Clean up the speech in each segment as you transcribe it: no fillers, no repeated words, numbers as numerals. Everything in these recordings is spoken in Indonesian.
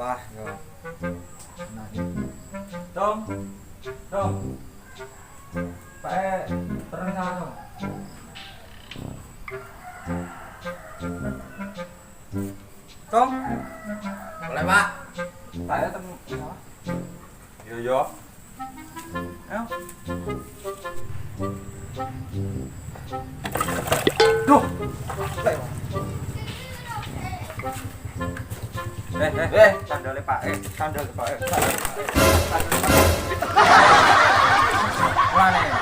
Wah, yo. Nah, dong. Dong. Pak, terang sana dong. Dong. Boleh, Pak. Pak, temu salah. Yo yo. Ayo. Duh. Sandalnya Pak, sandal Pak, Mana ya?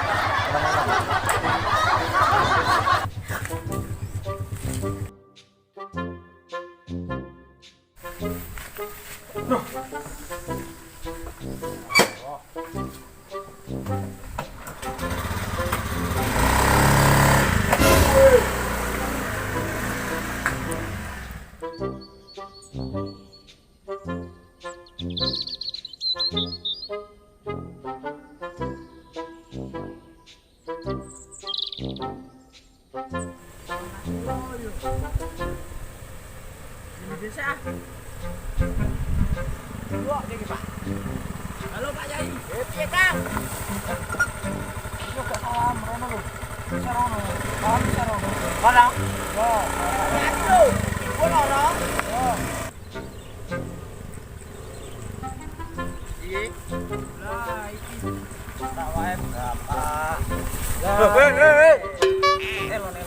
Duh. Bisa. Dua ini Pak. Halo Pak Yai. Piye Kang? Yo kok salam rono lho. Bisa rono. Salam bisa rono. Mana? Yo. Nyatu. Gua loro. Yo. Iki. Lah iki. Tak wae berapa? Hei. Elon.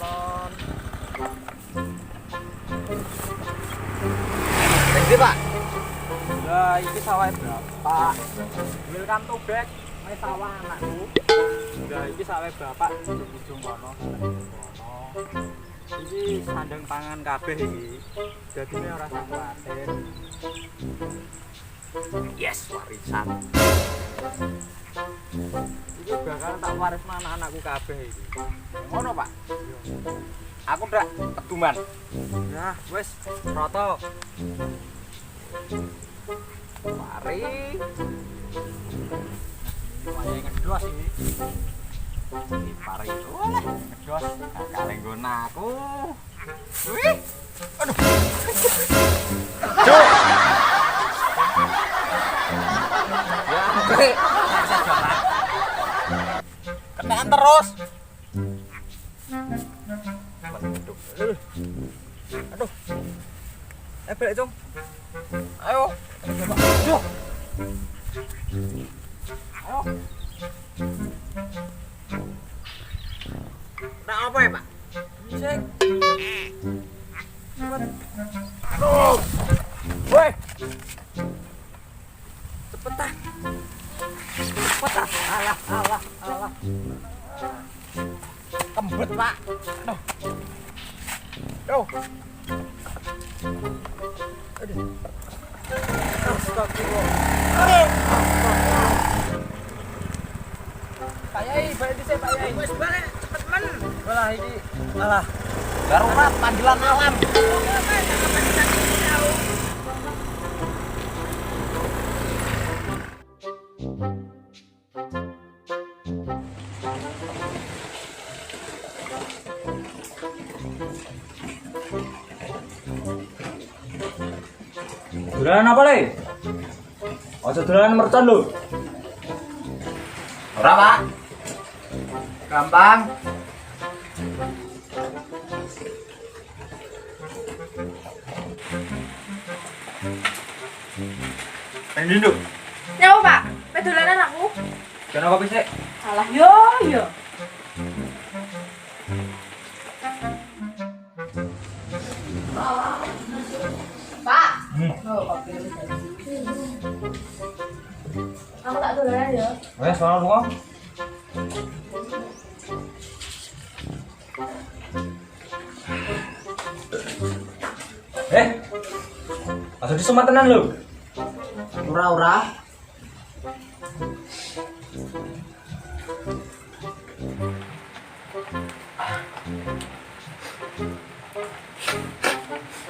Iki Pak. Lah iki sawah berapa? Welcome to back. Mai sawah anakku. Lah iki sawah berapa? Ujung kono. Iki sandang pangan kabeh iki. Dadine ora usah kuwatir. Yes, warisan. Iki bakal tak warisno anak-anakku kabeh iki. Ngono Pak. Aku ndak keduman. Ya, wis roto. Mari. Wayahe ngedos iki. Iki pari itu. Ngedos Kakale nggon aku. Wih. Aduh. Ya, oke. Kenaan terus. Aduh. Balik, Cung. Ayo. Aduh. Ayo. Nah, apa ya, Pak? Cek. Aduh. Woi. Cepetan. Cepetan. Alah. Kembet, Pak. Aduh. Aduh. Astagfirullah. Aduh. Pak Yai, balik dhisik Pak Yai. Wis balik cepet men. Walah iki. Alah. Darurat panggilan alam. Dolanan apa le? Ojo dolanan mercon lho. Ora, Pak. Gampang. Pengen dinduk. Nyawa Pak, pedolanan aku. Jangan kopi sik. Alah yo. Pak. Oh, kopi. Aku tak dolanan ya. Wes sono lunga. Aja disemat tenan lho. Ora.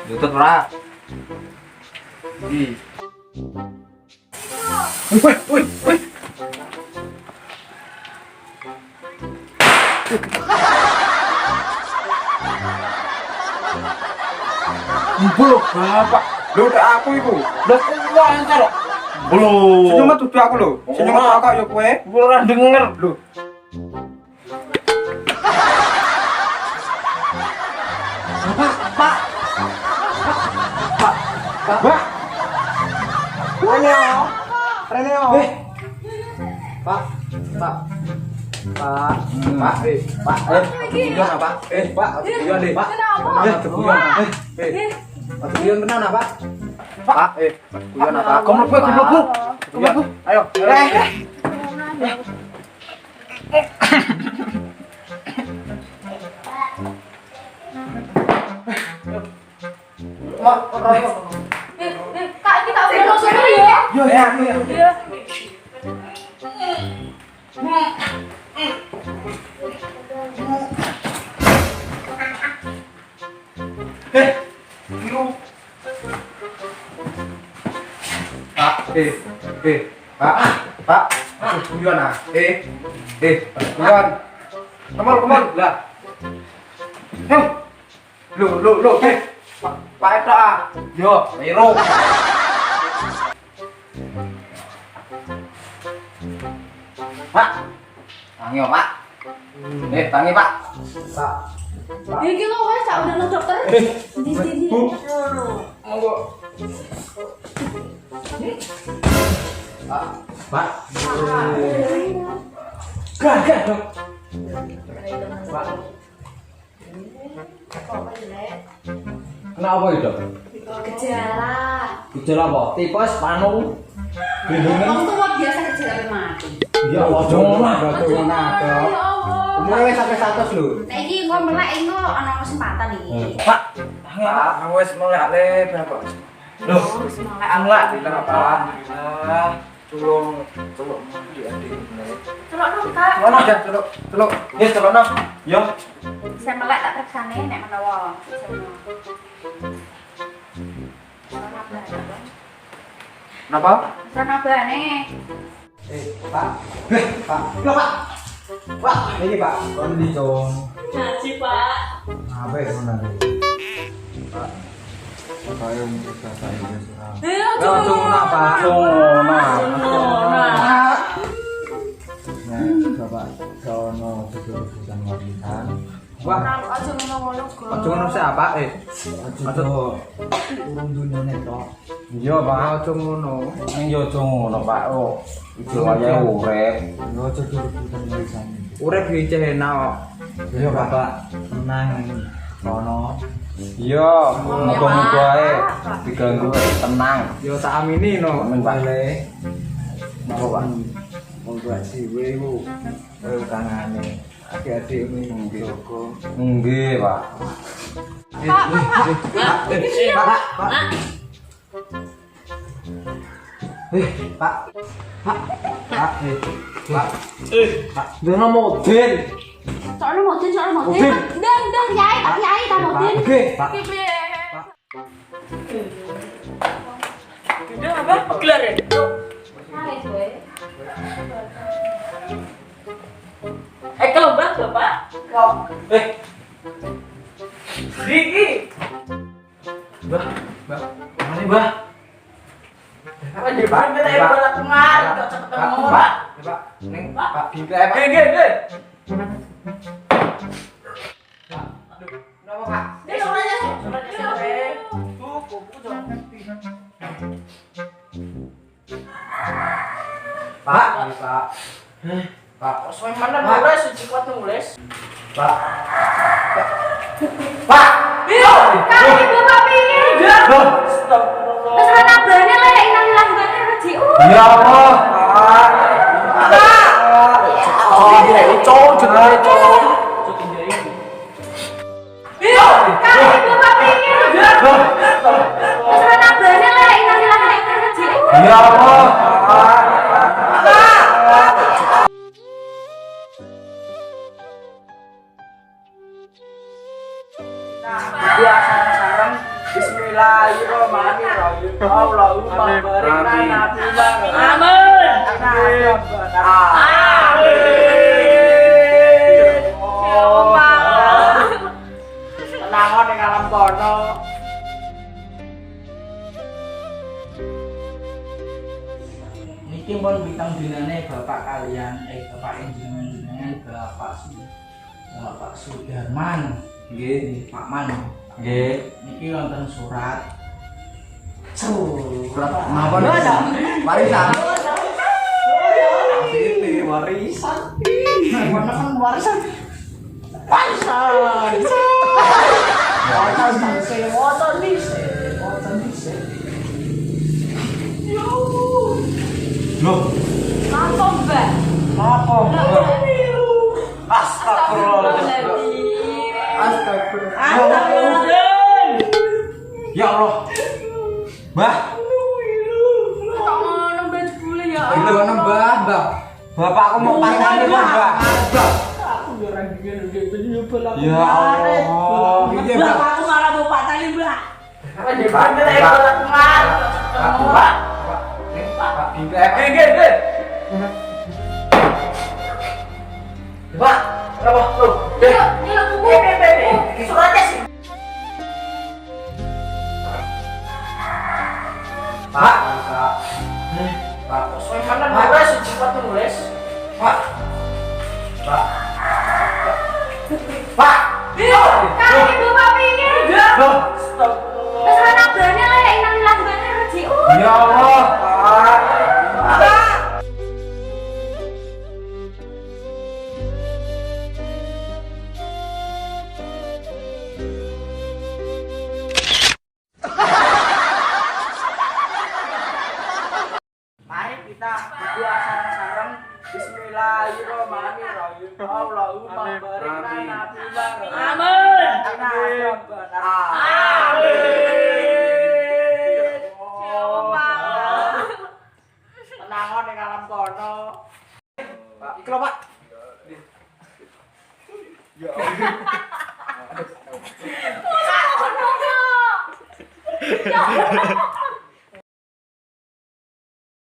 Lutut ora. Di. Woi. Ibu lho, Bapak. Lho tak aku iku. Lah kok antar. Lho. Senyum dudu aku lho. Senyum kakak ya kowe. Ora denger. Lho. Pak. Reneo. Reneo. Pak. Pak. Pak. Pak. Pak. Tujuan apa? Pak. Tujuan deh. Pak. Tujuan. Tujuan kenal apa? Pak. Tujuan apa? Kamu mlebu. Kamu. Ayo. Mak, Kak, kita udah langsung ya. yo ya. Pak, tujuan ah, tujuan, come on, lah, lu, Pak Eko ah, yo, Miro, Pak, tangi Pak, tangi Pak, Iki kok wes tak udah nang dokter. Di. monggo. Pak. Gagah dong. Pak. Kenapa itu? Gejala. Gejala apa? Tipes, panu, gendongan. Kamu tuh biasa gejala mati. Ya ojo ngono. Umure wis sampai 100 lho. Nah iki kok melek engko ana kesempatan iki. Pak, Pak, wis melek le berapa? loh, Wis melek Alhamdulillah, alhamdulillah. Tulung di adik. Celok dong, Kak. Ono dah, celuk. Yes, celokno. Yo. Saya melek tak periksane nek menawa. Napa? Sana bane. Pak. Pak. Yo, Pak. Pak, iki Pak. kon di Jong. Ngaji, Pak. Apa ya ngono iki? Kayo bisa saya wis. Ayo, Ya ojo ngono Pak. Bapak sono seduluran warisan. Wah, aja ngono-ngono, Go. ojo ngono siapa? Ojo urung dunyane tok. Iya Pak, ojo ngono. Ning yo ojo ngono Pak. Oh, ijo wayahe urip. Yo ojo dudukan warisan. Urip iki enak kok. Iya Bapak, tenang sono. Iya, muga-muga ae diganggu tenang. Yo tak amini no. Amin Pak. Napa Pak? Wong tua dhewe ku karo tangane. Adik-adik ini Joko. Nggih, Pak. Pak. Dene model. Soalnya modin. Deng, yai, tak yai, tak modin. Oke, Pak. Udah apa? Pegelar ya? Hai, gue. Kalau Bapak? Kau. Riki. Mbah. Mana Mbah? Apa di mana ya bola kemar? Kok ketemu Pak? Pak. Ning Pak Bingkai Pak. Nggih. Aduh, kenapa Pak? Dia orangnya sore. Pak. Pak. Soal mana nulis, cepat nulis. Pak. Iya, kali Bapak pingin. Terus ana brane lah ilang-ilang banget reji. Ya Allah. Pak. Oh, cowok jenenge cowok. Iya, kali Bapak pingin. Terus ana brane lah ilang-ilang banget reji. Ya Allah. Sarang Bismillahirrahmanirrahim. Allahumma barik lana fima Amin. Tenangan ning alam kono. Iki pun bintang dinane bapak kalian, bapak yang jenengan Bapak Sudarman. Nggih. Pak Man. Nggih. Niki wonten surat. Surat napa nih? Warisan. Sini warisan. Mana kan warisan? Warisan. Warisan dise. Yo. Loh, Apa, Mbak? apa? Astagfirullahaladzim. Astagfirullah. Ya Allah. Mbah, Kok nembet bule ya? itu nembah, Mbah. Bapakku mau pangani, Mbah. Aku yo ora nyoba. Ya Allah. Iya, Mbah. Aku malah mau patani, Mbak. Di mana ya, Pak? Pak, nggih. Pak, apa? Loh, Ini buku. Suratnya sih. Pak. Pak, soal mana mana sih cepat nulis. Pak. Pak. Kaki bapak pingin. Loh, Terus anak berani lah ya inang ilang banget Roji. ya Allah, Pak. Mari kita berdoa sareng-sareng. Bismillahirrahmanirrahim. Allahumma barik lana fil barakah. Amin. Amin. Ya Allah. Tenangan ning alam kono. Pak, iki lho, Pak. Ya Oh, no. Ya Allah.